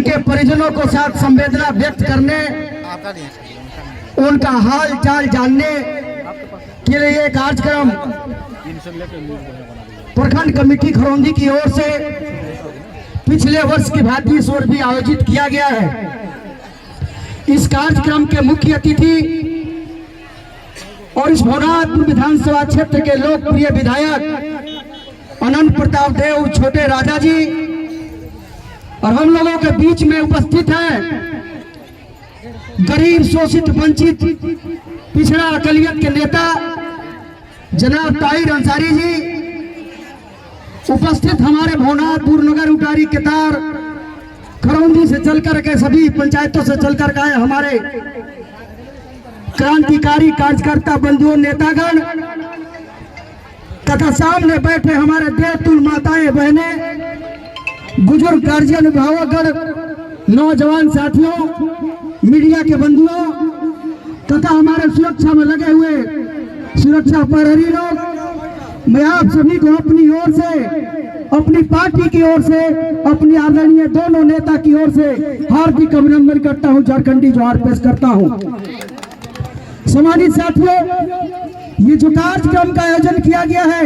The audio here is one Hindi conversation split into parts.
उनके परिजनों को साथ संवेदना व्यक्त करने, उनका हाल चाल जानने के लिए ये कार्यक्रम प्रखंड कमेटी खरौंदी की ओर से पिछले वर्ष की भांति इस ओर भी आयोजित किया गया है। इस कार्यक्रम के मुख्य अतिथि और इस भवनाथपुर विधानसभा क्षेत्र के लोकप्रिय विधायक अनंत प्रताप देव छोटे राजा जी, और हम लोगों के बीच में उपस्थित हैं गरीब शोषित वंचित पिछड़ा अकलियत के नेता जनाब ताहिर अंसारी जी, उपस्थित हमारे भवनाथपुर नगर उटारी केतार खरौंदी से चलकर के सभी पंचायतों से चलकर के हमारे क्रांतिकारी कार्यकर्ता बंधुओं नेतागण तथा सामने बैठे हमारे देवतुल माताएं बहने, बुजुर्ग गार्जियन अभिभावकगण, नौजवान साथियों, मीडिया के बंधुओं तथा हमारे सुरक्षा में लगे हुए सुरक्षा प्रहरी लोग, मैं आप सभी को अपनी ओर से, अपनी पार्टी की ओर से, अपनी आदरणीय दोनों नेता की ओर से हार्दिक अभिनंदन करता हूं, झारखंडी जोहार पेश करता हूं। सम्मानित साथियों, ये जो कार्यक्रम का आयोजन किया गया है,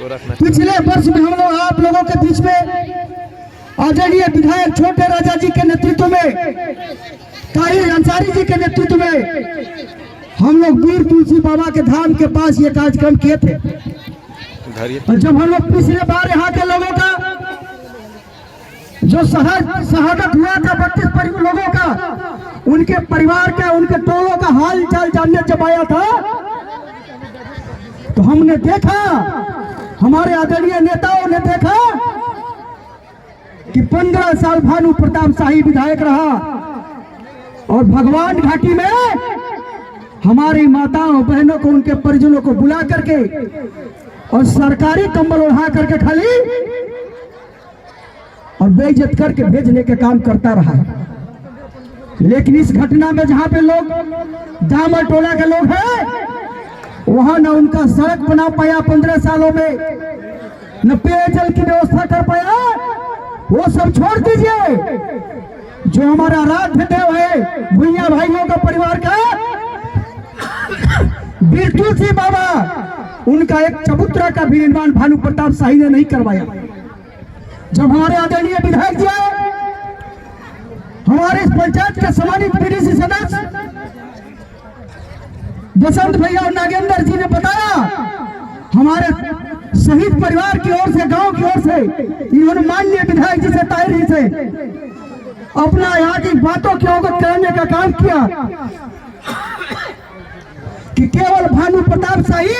पिछले वर्ष में हम लोग आप लोगों के बीच में आदरणीय विधायक छोटे राजा जी के नेतृत्व में, ताहिर अंसारी जी के नेतृत्व में हम लोग वीर तुलसी बाबा के धाम के पास ये कार्यक्रम किए थे। और जब हम लोग पिछले बार यहाँ के लोगों का जो शहादत हुआ था 32 लोगों का, उनके परिवार का, उनके टोलों का हाल चाल जानने जब आया था, तो हमने देखा, हमारे आदरणीय नेताओं ने देखा कि 15 साल भानु प्रताप शाही विधायक रहा और भगवान घाटी में हमारी माताओं बहनों को, उनके परिजनों को बुला करके और सरकारी कंबल उड़ा करके खाली और बेइज्जत करके भेजने के काम करता रहा। लेकिन इस घटना में जहां पे लोग दामर टोला के लोग हैं, वहां न उनका सड़क बना पाया 15 सालों में, न पेयजल की व्यवस्था कर पाया। वो सब छोड़ दीजिए, जो हमारा आराध्य देव है भुइया भाइयों का परिवार का वीर तुलसी बाबा, उनका एक चबूतरा का भी निर्माण भानु प्रताप शाही ने नहीं करवाया। जब हमारे आदरणीय विधायक जी आए, हमारे इस पंचायत के सम्मानित पीडीसी सदस्य बसंत भैया और नागेंद्र जी ने बताया, हमारे शहीद परिवार की ओर से, गांव की ओर से, इन्होंने माननीय विधायक जी से, ताहिर जी से अपना यहाँ की बातों की अवगत कराने का काम किया कि केवल भानु प्रताप शाही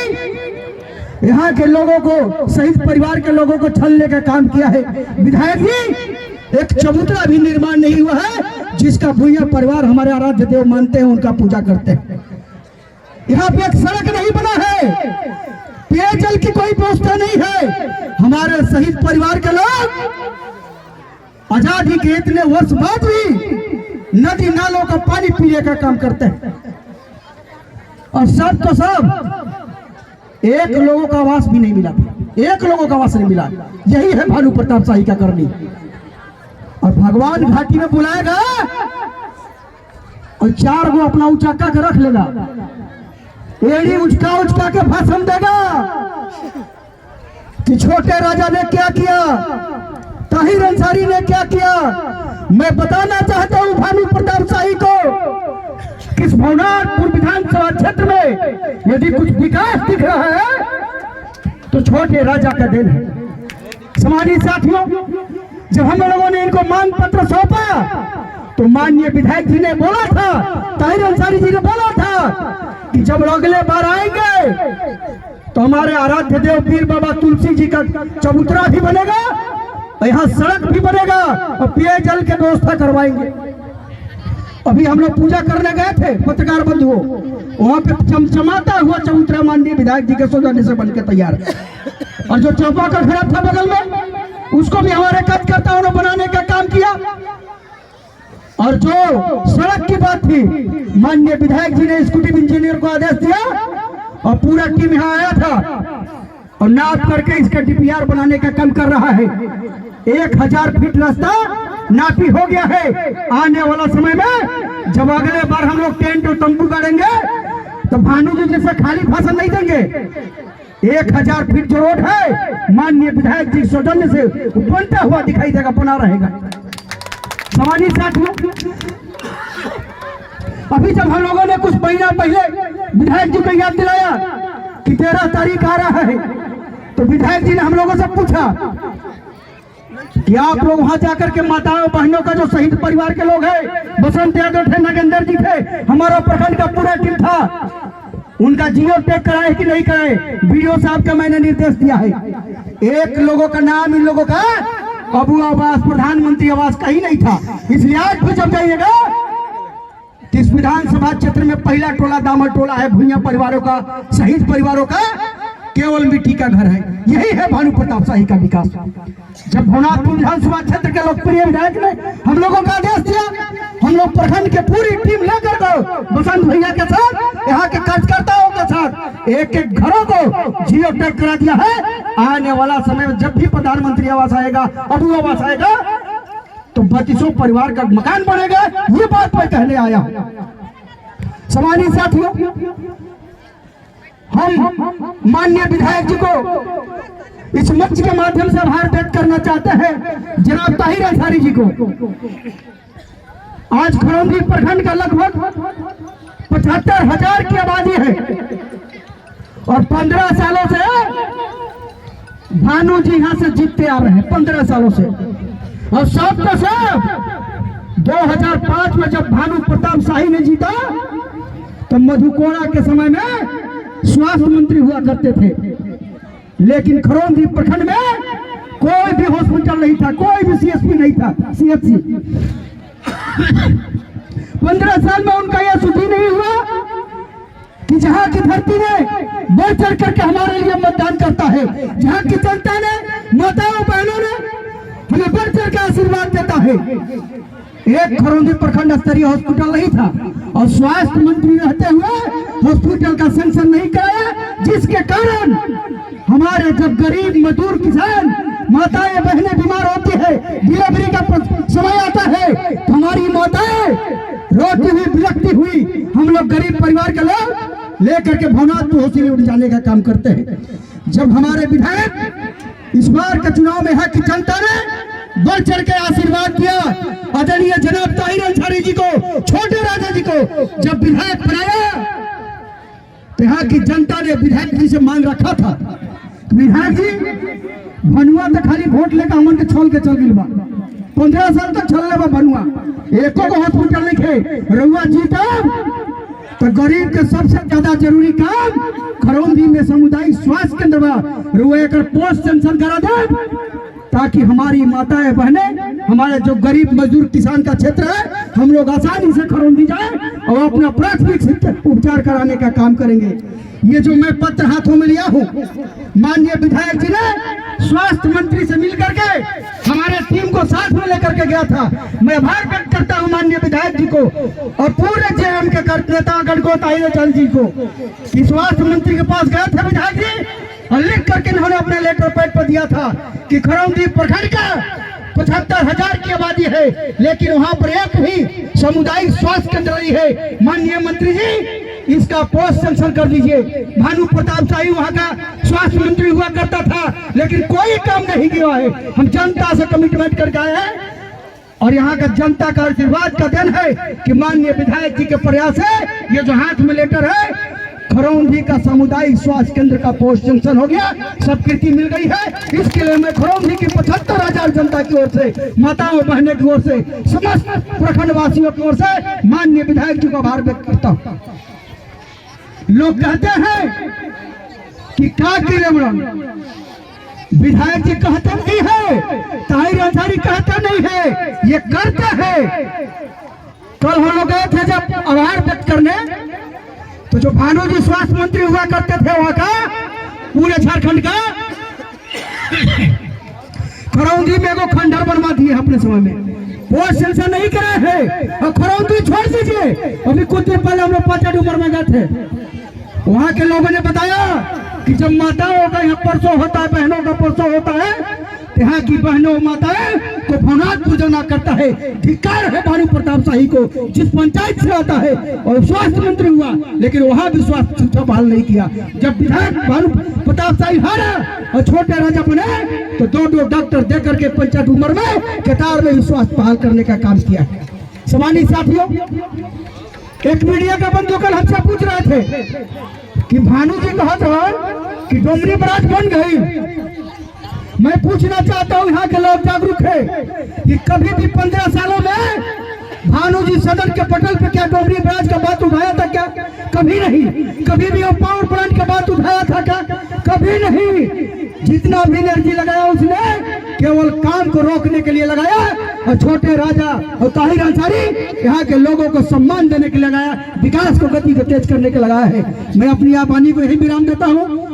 यहाँ के लोगों को, शहीद परिवार के लोगों को छलने का काम किया है। विधायक जी, एक चबूतरा भी निर्माण नहीं हुआ है जिसका भुइया परिवार हमारे आराध्य देव मानते हैं, उनका पूजा करते हैं। यहाँ पे एक सड़क नहीं बना है, पेयजल की कोई व्यवस्था नहीं है। हमारे शहीद परिवार के लोग आजादी के इतने वर्ष बाद भी नदी नालों का पानी पीने का काम करते हैं, और सब तो सब एक लोगों का आवास भी नहीं मिला, एक लोगों का आवास नहीं मिला। यही है भानु प्रताप शाही का करनी। और भगवान घाटी में बुलाएगा और 4 गो अपना उचाका के रख लेगा, एड़ी उचका उचका के भाषण देगा कि छोटे राजा ने क्या किया, ताहिर अंसारी ने क्या किया। मैं बताना चाहता हूं भानु प्रताप शाही को, इस भवनाथपुर विधानसभा क्षेत्र में यदि कुछ विकास दिख रहा है तो छोटे राजा का देन है। सम्मानित साथियों, जब हम लोगों ने इनको मांग पत्र सौंपा तो माननीय विधायक जी ने बोला था, ताहिर अंसारी जी ने बोला था कि जब अगले बार आएंगे तो हमारे आराध्य देव पीर बाबा तुलसी जी का चबूतरा भी बनेगा, यहाँ सड़क भी बनेगा और पेयजल की व्यवस्था करवाएंगे। अभी हम लोग पूजा करने गए थे पत्रकार बंधुओं, वहां पे चमचमाता हुआ चबूतरा माननीय विधायक जी के सौजन्य से बनकर तैयार है। और जो चौपाकर खड़ा था बगल में, उसको भी हमारे कार्यकर्ताओं ने बनाने का काम किया। और जो सड़क की बात थी, माननीय विधायक जी ने एग्जीक्यूटिव इंजीनियर को आदेश दिया और पूरा टीम यहाँ आया था और नाप करके इसका डीपीआर बनाने का काम कर रहा है। 1000 फीट रास्ता नापी हो गया है। आने वाला समय में जब अगले बार हम लोग टेंट और तंबू गाड़ेंगे तो भानु जी जैसे खाली भाषण नहीं देंगे। 1000 फीट जो रोड है माननीय विधायक जी सौजन्य से बनता हुआ दिखाई देगा, बना रहेगा। समानी साथियों, अभी जब हम लोगों ने कुछ महीना पहले विधायक जी को याद दिलाया कि 13 तारीख आ रहा है, तो विधायक जी ने हम लोगों से पूछा कि आप लोग वहां जाकर के माताओं बहनों का जो शहीद परिवार के लोग हैं, बसंत यादव थे, नागेंद्र जी थे, हमारा प्रखंड का पूरा टीम था, उनका जियो टैग कराए कि नहीं कराए। बीडीओ साहब का मैंने निर्देश दिया है। एक लोगों का नाम इन लोगों का अबू आवास, प्रधानमंत्री आवास कहीं नहीं था। इसलिए आज भी जब जाइएगा इस विधानसभा क्षेत्र में पहला टोला दामर टोला है भुइया परिवारों का, शहीद परिवारों का केवल मिट्टी का घर है। यही है भानु प्रताप शाही का विकास। जब भवनाथपुर विधानसभा क्षेत्र के लोकप्रिय विधायक ने हम लोगों का आदेश दिया, हम लोग प्रखंड के पूरी टीम लेकर गए बसंत भैया के साथ, यहाँ के कार्यकर्ताओं के साथ एक एक घरों को जियो टैग करा दिया है। आने वाला समय में जब भी प्रधानमंत्री आवास आएगा, अबू आवास आएगा, तो 32 परिवार का मकान बनेगा। ये बात मैं कहने आया हूं। सम्मानित साथियों, हम माननीय विधायक जी को इस मंच के माध्यम से आभार व्यक्त करना चाहते हैं जनाब ताहिर अंसारी जी को। आज खरौंदी प्रखंड का लगभग 75,000 की आबादी है और 15 सालों से भानु जी यहाँ से जीतते आ रहे हैं, 15 सालों से। और सब का सब 2005 में जब भानु प्रताप शाही ने जीता तो मधुकोड़ा के समय में स्वास्थ्य मंत्री हुआ करते थे, लेकिन खरौंदी प्रखंड में कोई भी हॉस्पिटल नहीं था, कोई भी सीएसपी नहीं था, सीएचसी। 15 साल में उनका यह सुधी नहीं हुआ कि जहां की धरती ने बढ़ चढ़ करके हमारे लिए मतदान करता है, जहां की जनता ने, माताओं बहनों ने हमें बढ़ चढ़ के आशीर्वाद देता है। एक खरौंदी प्रखंड स्तरीय हॉस्पिटल नहीं था और स्वास्थ्य मंत्री रहते हुए हॉस्पिटल का सेंक्शन नहीं कराया, जिसके कारण हमारे जब गरीब मजदूर किसान माताएं बहनें बीमार होती है, डिलीवरी का समय आता है, तो हमारी माताएं रोती हुई बिलखती हुई हम लोग गरीब परिवार के लोग लेकर के भवनाथपुर हॉस्पिटल उठ जाने का काम करते हैं। जब हमारे विधायक इस बार के चुनाव में है कि जनता ने बढ़ चढ़ के आशीर्वाद किया, आदरणीय जनाब ताहिर अंसारी जी को, छोटे राजा जी को जब विधायक बनाया तो यहाँ की जनता ने विधायक जी से मांग रखा था, विधायक जी भनुआ तो खाली वोट लेकर हमन के छोड़ के चल गई बा, 15 साल तक चल बा भनुआ, एको को हॉस्पिटल नहीं खे, रउआ जीता तो गरीब के सबसे ज्यादा जरूरी काम खरौंदी में सामुदायिक स्वास्थ्य केंद्र बा, रउआ एक पोस्ट सेंक्शन करा दे ताकि हमारी माताएं बहनें, हमारे जो गरीब मजदूर किसान का क्षेत्र है, हम लोग आसानी से खरौंदी जाए और अपना प्राथमिक उपचार कराने का काम करेंगे। ये जो मैं पत्र हाथों में लिया हूँ, माननीय विधायक जी ने स्वास्थ्य मंत्री से मिलकर के हमारे टीम को साथ में लेकर के गया था। मैं आभार व्यक्त करता हूँ माननीय विधायक जी को और पूरे जेएम के नेता गणगो ताहिर चंद जी को कि स्वास्थ्य मंत्री के पास गए थे विधायक जी और लिख करके इन्होंने अपने लेटर पैड पर दिया था कि खरौंदी प्रखंड का 75,000 की आबादी है, लेकिन वहां पर एक भी सामुदायिक स्वास्थ्य केंद्र नहीं है। माननीय मंत्री जी इसका पोस्ट सेंक्शन कर दीजिए। भानु प्रताप शाही वहां का स्वास्थ्य मंत्री हुआ करता था, लेकिन कोई काम नहीं किया है। हम जनता से कमिटमेंट करके आए हैं और यहाँ का जनता का आशीर्वाद का दिन है कि माननीय विधायक जी के प्रयास है, ये जो हाथ में लेटर है, खरौंदी का सामुदायिक स्वास्थ्य केंद्र का पोस्ट सेंक्शन हो गया, स्वीकृति मिल गई है। इसके लिए मैं खरौंदी की 75,000 जनता की ओर से, माताओं बहनों की ओर से, समस्त प्रखंड वासियों की ओर से माननीय विधायक जी को आभार व्यक्त करता हूँ। लोग कहते हैं कि क्या विधायक जी कहते नहीं है, ताहिर अंसारी कहते नहीं है, ये करते हैं। कल हम लोग गए थे जब आभार व्यक्त करने, तो जो भानु जी स्वास्थ्य मंत्री हुआ करते थे वहां का, पूरे झारखंड का, खरौंदी में एगो खंडर बनवा दिए अपने समय में, पोस्ट सेंक्शन नहीं कराए हैं। और खरौंदी छोड़ दीजिए, अभी कुछ दिन पहले हम लोग 5 उम्र में गए थे, वहां के लोगों ने बताया कि जब माताओं का यहाँ परसों होता है, बहनों का परसों होता है, यहाँ की बहनों माताएं को भवनाथ पूजना करता है। धिक्कार है भानु प्रताप शाही को, जिस पंचायत से आता है और स्वास्थ्य मंत्री हुआ लेकिन वहां भी स्वास्थ्य सुविधा बहाल नहीं किया। जब विधायक भानु प्रताप शाही हारा और छोटे राजा बने तो दो डॉक्टर दे करके पंचायत उम्र में कतार में स्वास्थ्य बहाल करने का काम किया। सम्मानित साथियों, एक मीडिया का बंधु कल हमसे पूछ रहे थे कि भानु जी कहा था कि डोमरी बराज बन गई। मैं पूछना चाहता हूँ यहाँ के लोग जागरूक है कि कभी भी 15 सालों में भानु जी सदन के पटल पे क्या डोमरी बराज का बात उठाया था क्या? कभी नहीं। कभी भी वो पावर प्लांट का बात उठाया था क्या? कभी नहीं। जितना भी एनर्जी लगाया उसने केवल काम को रोकने के लिए लगाया और छोटे राजा और ताहिर अंसारी यहाँ के लोगों को सम्मान देने के लिए लगाया, विकास को गति को तेज करने के लगाया है। मैं अपनी आप वाणी को यही विराम देता हूँ।